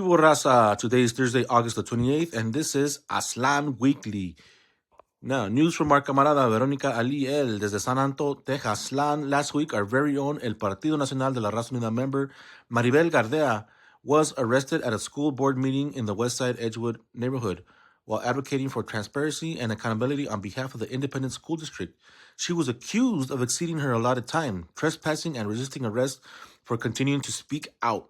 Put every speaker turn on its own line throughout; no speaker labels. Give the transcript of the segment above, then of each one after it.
hubo, raza? Today is Thursday, August the 28th, and this is Aslan Weekly. Now, news from our camarada Verónica Aliel desde San Anto, Texas. Last week, our very own El Partido Nacional de la Raza Unida member, Maribel Gardea, was arrested at a school board meeting in the Westside Edgewood neighborhood while advocating for transparency and accountability on behalf of the Independent School District. She was accused of exceeding her allotted time, trespassing, and resisting arrest for continuing to speak out.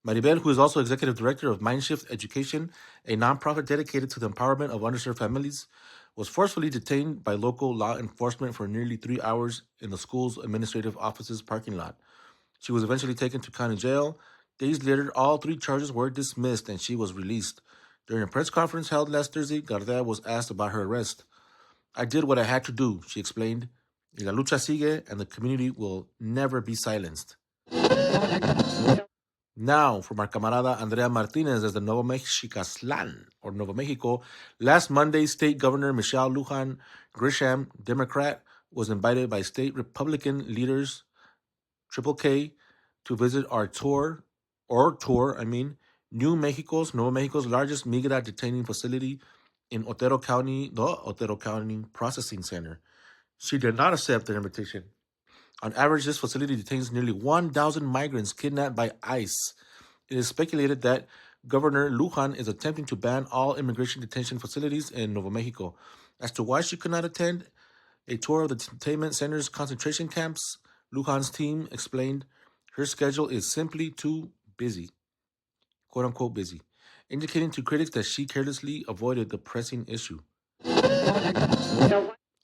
Maribel, who is also executive director of Mindshift Education, a nonprofit dedicated to the empowerment of underserved families, was forcefully detained by local law enforcement for nearly 3 hours in the school's administrative office's parking lot. She was eventually taken to county jail. Days later, all 3 charges were dismissed and she was released. During a press conference held last Thursday, Gardea was asked about her arrest. "I did what I had to do," she explained. "Y la lucha sigue, and the community will never be silenced." Now, from our camarada Andrea Martinez as the Nuevo Mexicaslan, or Nuevo Mexico, last Monday, State Governor Michelle Lujan Grisham, Democrat, was invited by state Republican leaders, Triple K, to visit Nuevo Mexico's largest migra detaining facility in Otero County, the Otero County Processing Center. She did not accept the invitation. On average, this facility detains nearly 1,000 migrants kidnapped by ICE. It is speculated that Governor Lujan is attempting to ban all immigration detention facilities in Nuevo Mexico. As to why she could not attend a tour of the detainment center's concentration camps, Lujan's team explained her schedule is simply too busy, quote-unquote busy, indicating to critics that she carelessly avoided the pressing issue.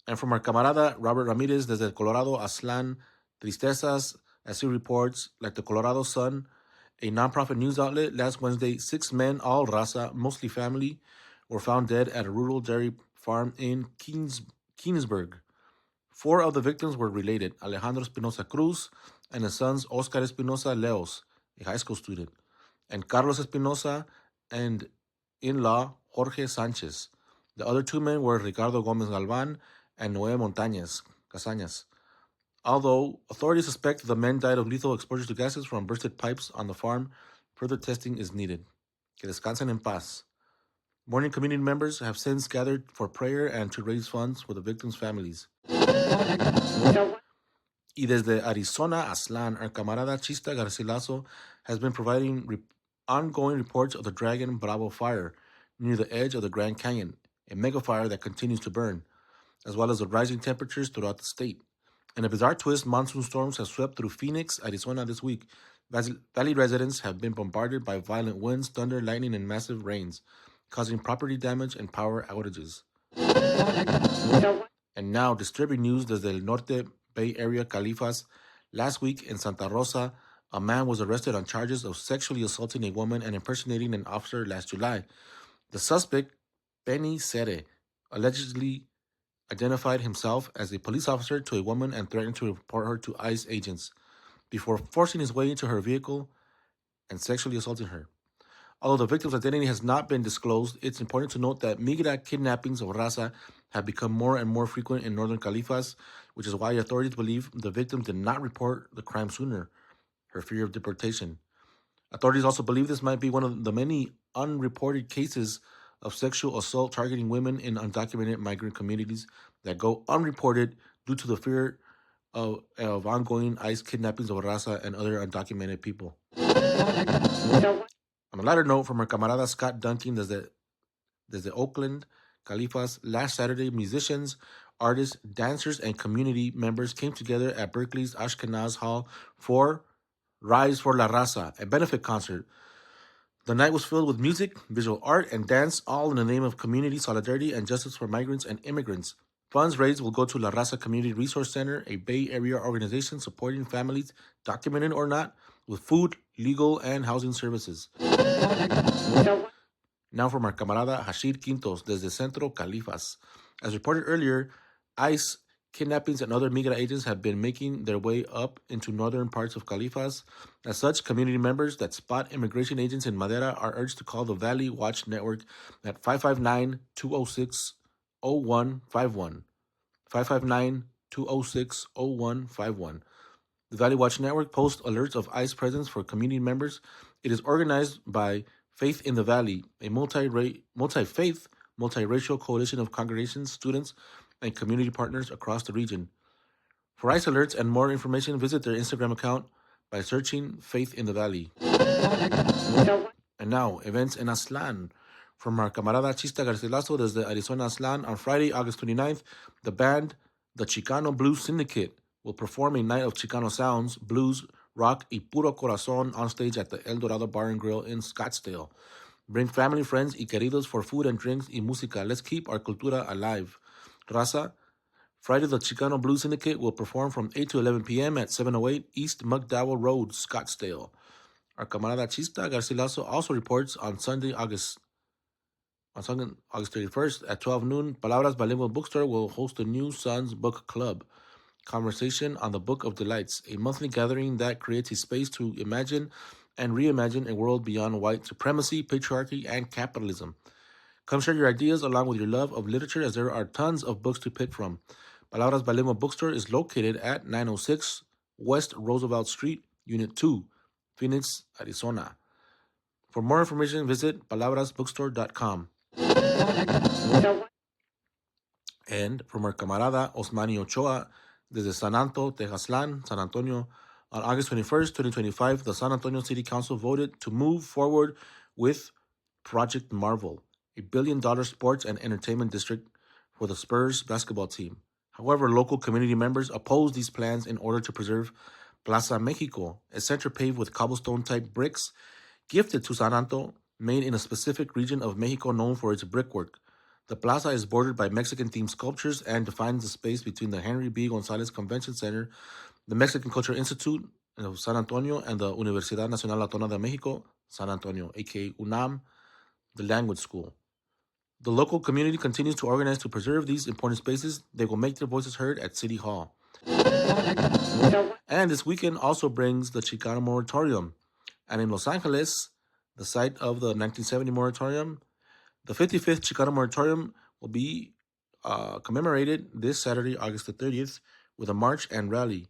And from our camarada Robert Ramirez desde Colorado, Aslan Tristezas, as he reports, like the Colorado Sun, a nonprofit news outlet, last Wednesday, 6 men, all raza, mostly family, were found dead at a rural dairy farm in Keansburg. 4 of the victims were related: Alejandro Espinosa Cruz and his sons Oscar Espinosa Leos, a high school student, and Carlos Espinosa and in-law Jorge Sanchez. The other 2 men were Ricardo Gomez Galvan and Noé Montañez Casañas. Although authorities suspect the men died of lethal exposure to gases from bursted pipes on the farm, further testing is needed. Que descansen en paz. Mourning community members have since gathered for prayer and to raise funds for the victims' families. Y desde Arizona, Aslan, our camarada Chista Garcilaso has been providing ongoing reports of the Dragon Bravo fire near the edge of the Grand Canyon, a mega fire that continues to burn, as well as the rising temperatures throughout the state. In a bizarre twist, monsoon storms have swept through Phoenix, Arizona this week. Valley residents have been bombarded by violent winds, thunder, lightning, and massive rains, causing property damage and power outages. And now, disturbing news desde el Norte Bay Area, Califas. Last week in Santa Rosa, a man was arrested on charges of sexually assaulting a woman and impersonating an officer last July. The suspect, Benny Sere, allegedly identified himself as a police officer to a woman and threatened to report her to ICE agents before forcing his way into her vehicle and sexually assaulting her. Although the victim's identity has not been disclosed, it's important to note that migra kidnappings of raza have become more and more frequent in northern Califas, which is why authorities believe the victim did not report the crime sooner, her fear of deportation. Authorities also believe this might be one of the many unreported cases of sexual assault targeting women in undocumented migrant communities that go unreported due to the fear of ongoing ICE kidnappings of raza and other undocumented people. On a lighter note, from our camarada Scott Duncan desde Oakland, Califas, last Saturday, musicians, artists, dancers, and community members came together at Berkeley's Ashkenaz Hall for Rise for la Raza, a benefit concert. The night was filled with music, visual art, and dance, all in the name of community solidarity and justice for migrants and immigrants. Funds raised will go to La Raza Community Resource Center, a Bay Area organization supporting families, documented or not, with food, legal, and housing services. Now from our camarada Hashir Quintos desde Centro Califas. As reported earlier, ICE kidnappings and other migra agents have been making their way up into northern parts of Califas. As such, community members that spot immigration agents in Madera are urged to call the Valley Watch Network at 559-206-0151. 559-206-0151. The Valley Watch Network posts alerts of ICE presence for community members. It is organized by Faith in the Valley, a multi-faith, multiracial coalition of congregations, students, and community partners across the region. For ICE alerts and more information, visit their Instagram account by searching Faith in the Valley. And now, events in Aztlán. From our camarada Chista Garcilaso desde Arizona, Aztlán, on Friday, August 29th, the band, the Chicano Blues Syndicate, will perform a night of Chicano sounds, blues, rock, y puro corazón on stage at the El Dorado Bar and Grill in Scottsdale. Bring family, friends, y queridos for food and drinks y música. Let's keep our cultura alive. Raza, Friday, the Chicano Blues Syndicate will perform from 8 to 11 p.m. at 708 East McDowell Road, Scottsdale. Our camarada Chista Garcilaso also reports on Sunday, August 31st at 12 noon, Palabras Bilingual Bookstore will host a New Sons Book Club conversation on the Book of Delights, a monthly gathering that creates a space to imagine and reimagine a world beyond white supremacy, patriarchy, and capitalism. Come share your ideas along with your love of literature, as there are tons of books to pick from. Palabras Bilingual Bookstore is located at 906 West Roosevelt Street, Unit 2, Phoenix, Arizona. For more information, visit palabrasbookstore.com. And from our camarada Osmani Ochoa, desde San Antonio, on August 21st, 2025, the San Antonio City Council voted to move forward with Project Marvel, a $1 billion sports and entertainment district for the Spurs basketball team. However, local community members opposed these plans in order to preserve Plaza Mexico, a center paved with cobblestone-type bricks gifted to San Antonio, made in a specific region of Mexico known for its brickwork. The plaza is bordered by Mexican-themed sculptures and defines the space between the Henry B. Gonzalez Convention Center, the Mexican Cultural Institute of San Antonio, and the Universidad Nacional Autónoma de México, San Antonio, aka UNAM, the language school. The local community continues to organize to preserve these important spaces. They will make their voices heard at City Hall. And this weekend also brings the Chicano Moratorium. And in Los Angeles, the site of the 1970 moratorium, the 55th Chicano Moratorium will be commemorated this Saturday, August the 30th, with a march and rally.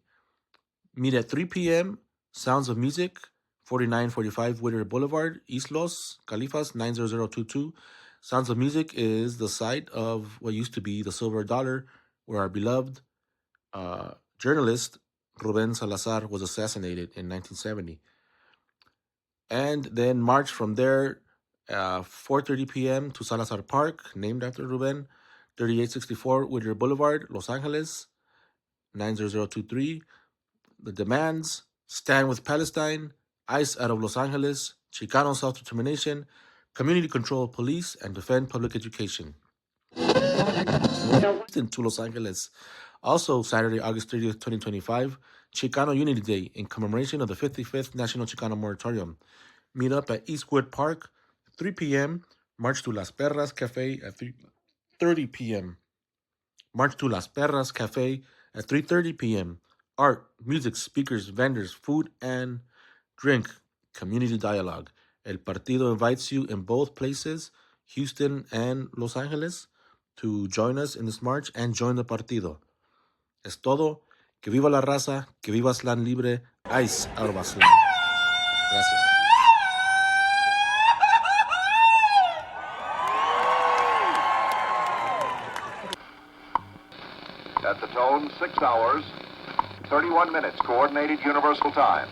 Meet at 3 p.m., Sounds of Music, 4945 Whittier Boulevard, East Los Califas, 90022. Sounds of Music is the site of what used to be the Silver Dollar, where our beloved journalist Ruben Salazar was assassinated in 1970. And then march from there, 4:30 p.m. to Salazar Park, named after Ruben, 3864 Whittier Boulevard, Los Angeles, 90023. The demands: stand with Palestine, ICE out of Los Angeles, Chicano self-determination, community control of police, and defend public education. To Los Angeles. Also, Saturday, August 30th, 2025, Chicano Unity Day in commemoration of the 55th National Chicano Moratorium. Meet up at Eastwood Park, 3 p.m. March to Las Perras Cafe at 3:30 p.m. March to Las Perras Cafe at 3:30 p.m. Art, music, speakers, vendors, food, and drink. Community dialogue. El Partido invites you in both places, Houston and Los Angeles, to join us in this march and join the Partido. Es todo. Que viva la raza. Que viva Aztlán Libre. ICE out of Aztlán. Gracias.
At the tone, 6 hours, 31 minutes, Coordinated Universal Time.